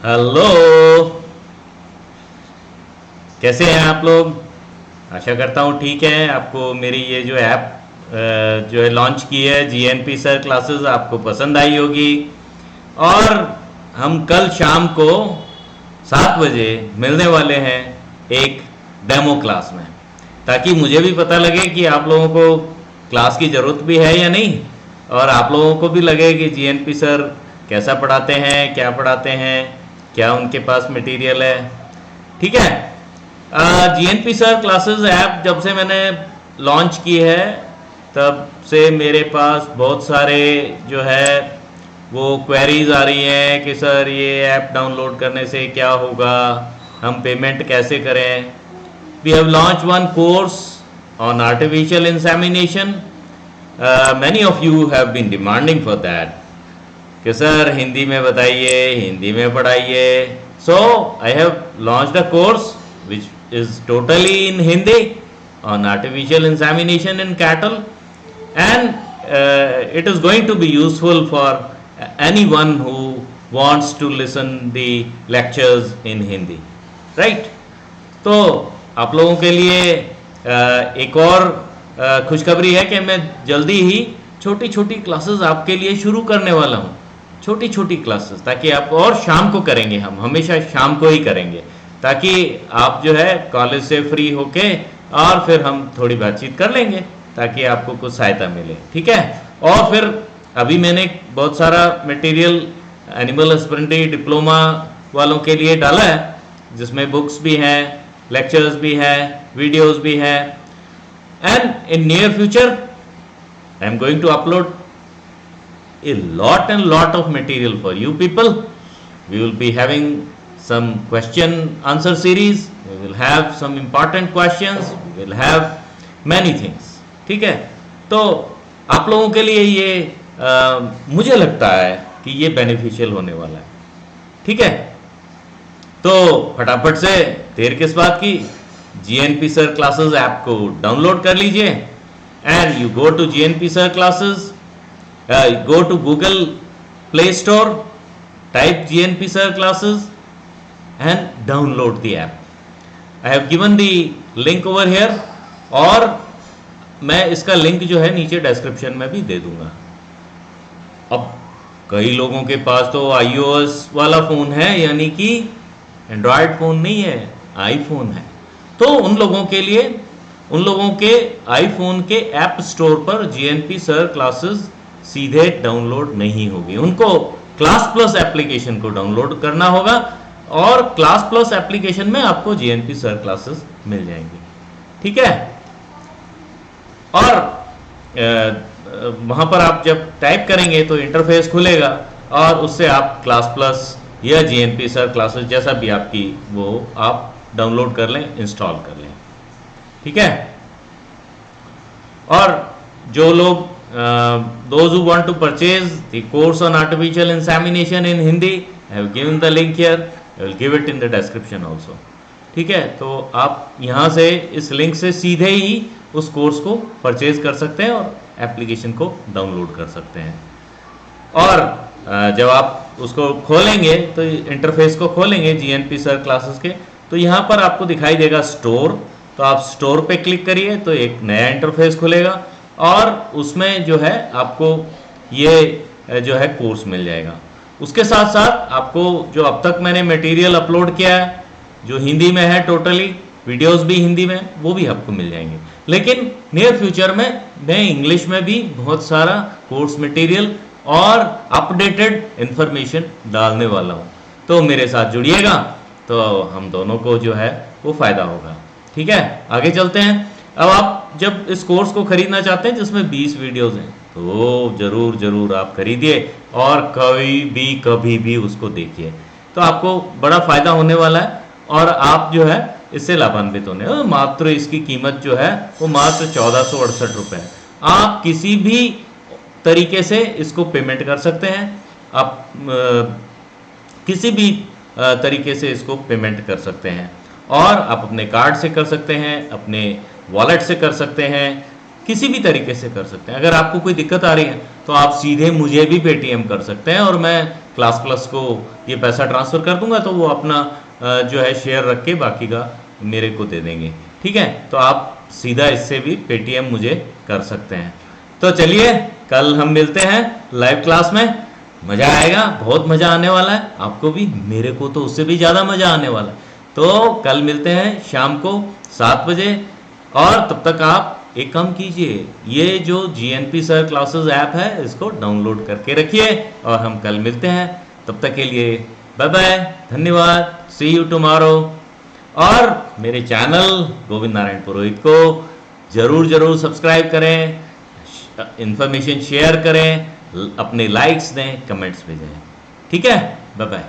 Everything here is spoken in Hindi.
हेलो। कैसे हैं आप लोग? आशा करता हूँ ठीक है। आपको मेरी ये जो ऐप जो है लॉन्च की है जीएनपी सर क्लासेस आपको पसंद आई होगी। और हम कल शाम को 7 बजे मिलने वाले हैं एक डेमो क्लास में, ताकि मुझे भी पता लगे कि आप लोगों को क्लास की ज़रूरत भी है या नहीं, और आप लोगों को भी लगे कि जीएनपी सर कैसा पढ़ाते हैं, क्या पढ़ाते हैं, क्या उनके पास मटेरियल है। ठीक है। जीएनपी सर क्लासेस ऐप जब से मैंने लॉन्च की है तब से मेरे पास बहुत सारे जो है वो क्वेरीज आ रही हैं कि सर ये ऐप डाउनलोड करने से क्या होगा, हम पेमेंट कैसे करें। We have launch one course on artificial insemination. Many of you have been demanding for that कि सर हिंदी में बताइए, हिंदी में पढ़ाइए। So I have launched a course which is totally in Hindi on artificial insemination in cattle, and it is going to be useful for anyone who wants to listen the lectures in Hindi, right? तो आप लोगों के लिए एक और खुशखबरी है कि मैं जल्दी ही छोटी छोटी क्लासेस आपके लिए शुरू करने वाला हूँ। छोटी छोटी क्लासेस, ताकि आप, और शाम को करेंगे, हम हमेशा शाम को ही करेंगे, ताकि आप जो है कॉलेज से फ्री होके और फिर हम थोड़ी बातचीत कर लेंगे, ताकि आपको कुछ सहायता मिले। ठीक है। और फिर अभी मैंने बहुत सारा मटेरियल एनिमल हस्बेंड्री डिप्लोमा वालों के लिए डाला है, जिसमें बुक्स भी हैं, लेक्चर्स भी हैं, वीडियोस भी हैं। And in near future I am going to upload a lot and lot of material for you people. We will be having some question answer series, we will have some important questions, we will have many things. ठीक है। तो आप लोगों के लिए ये मुझे लगता है कि ये बेनिफिशियल होने वाला है। ठीक है। तो फटाफट से देर किस बात की, जीएनपी सर क्लासेस ऐप को डाउनलोड कर लीजिए and you go to GNP sir classes. Go to Google Play Store, type GNP Sir classes and download the app. I have given the link over here, और मैं इसका लिंक जो है नीचे डिस्क्रिप्शन में भी दे दूंगा। अब कई लोगों के पास तो iOS वाला फ़ोन है, यानी कि एंड्रॉयड फ़ोन नहीं है, आईफोन है। तो उन लोगों के लिए, उन लोगों के आईफोन के ऐप स्टोर पर जीएनपी सर क्लासेस सीधे डाउनलोड नहीं होगी, उनको क्लास प्लस एप्लीकेशन को डाउनलोड करना होगा, और क्लास प्लस एप्लीकेशन में आपको जीएनपी सर क्लासेस मिल जाएंगी। ठीक है। और वहां पर आप जब टाइप करेंगे तो इंटरफेस खुलेगा, और उससे आप क्लास प्लस या जीएनपी सर क्लासेस जैसा भी आपकी वो आप डाउनलोड कर लें, इंस्टॉल कर लें। ठीक है। और जो लोग those who want to purchase the course on artificial insemination in Hindi, I have given the link here, I will give it in the description also. ठीक है। तो आप यहाँ से इस लिंक से सीधे ही उस कोर्स को परचेज कर सकते हैं और एप्लीकेशन को डाउनलोड कर सकते हैं। और जब आप उसको खोलेंगे तो इंटरफेस को खोलेंगे जीएनपी सर क्लासेस के, तो यहाँ पर आपको दिखाई देगा स्टोर। तो आप स्टोर पे क्लिक करिए तो एक नया इंटरफेस खुलेगा, और उसमें जो है आपको ये जो है कोर्स मिल जाएगा। उसके साथ साथ आपको जो अब तक मैंने मटेरियल अपलोड किया है, जो हिंदी में है टोटली, वीडियोस भी हिंदी में, वो भी आपको मिल जाएंगे। लेकिन नियर फ्यूचर में मैं इंग्लिश में भी बहुत सारा कोर्स मटेरियल और अपडेटेड इंफॉर्मेशन डालने वाला हूँ। तो मेरे साथ जुड़िएगा, तो हम दोनों को जो है वो फ़ायदा होगा। ठीक है। आगे चलते हैं। अब आप जब इस कोर्स को खरीदना चाहते हैं जिसमें 20 वीडियोस हैं, तो जरूर जरूर आप खरीदिए और कभी भी उसको देखिए, तो आपको बड़ा फायदा होने वाला है, और आप जो है इससे लाभान्वित होने। मात्र इसकी कीमत जो है वो मात्र 1468 रुपये है। आप किसी भी तरीके से इसको पेमेंट कर सकते हैं, आप किसी भी तरीके से इसको पेमेंट कर सकते हैं, और आप अपने कार्ड से कर सकते हैं, अपने वॉलेट से कर सकते हैं, किसी भी तरीके से कर सकते हैं। अगर आपको कोई दिक्कत आ रही है तो आप सीधे मुझे भी पेटीएम कर सकते हैं, और मैं क्लास प्लस को ये पैसा ट्रांसफ़र कर दूंगा, तो वो अपना जो है शेयर रख के बाकी का मेरे को दे देंगे। ठीक है, तो आप सीधा इससे भी पेटीएम मुझे कर सकते हैं। तो चलिए कल हम मिलते हैं लाइव क्लास में, मज़ा आएगा, बहुत मज़ा आने वाला है, आपको भी, मेरे को तो उससे भी ज़्यादा मज़ा आने वाला है। तो कल मिलते हैं शाम को 7 बजे, और तब तक आप एक काम कीजिए, ये जो GNP सर क्लासेस ऐप है इसको डाउनलोड करके रखिए, और हम कल मिलते हैं। तब तक के लिए बाय बाय, धन्यवाद, सी यू टुमारो। और मेरे चैनल गोविंद नारायण पुरोहित को जरूर सब्सक्राइब करें, इंफॉर्मेशन शेयर करें, अपने लाइक्स दें, कमेंट्स भेजें। ठीक है, बाय बाय।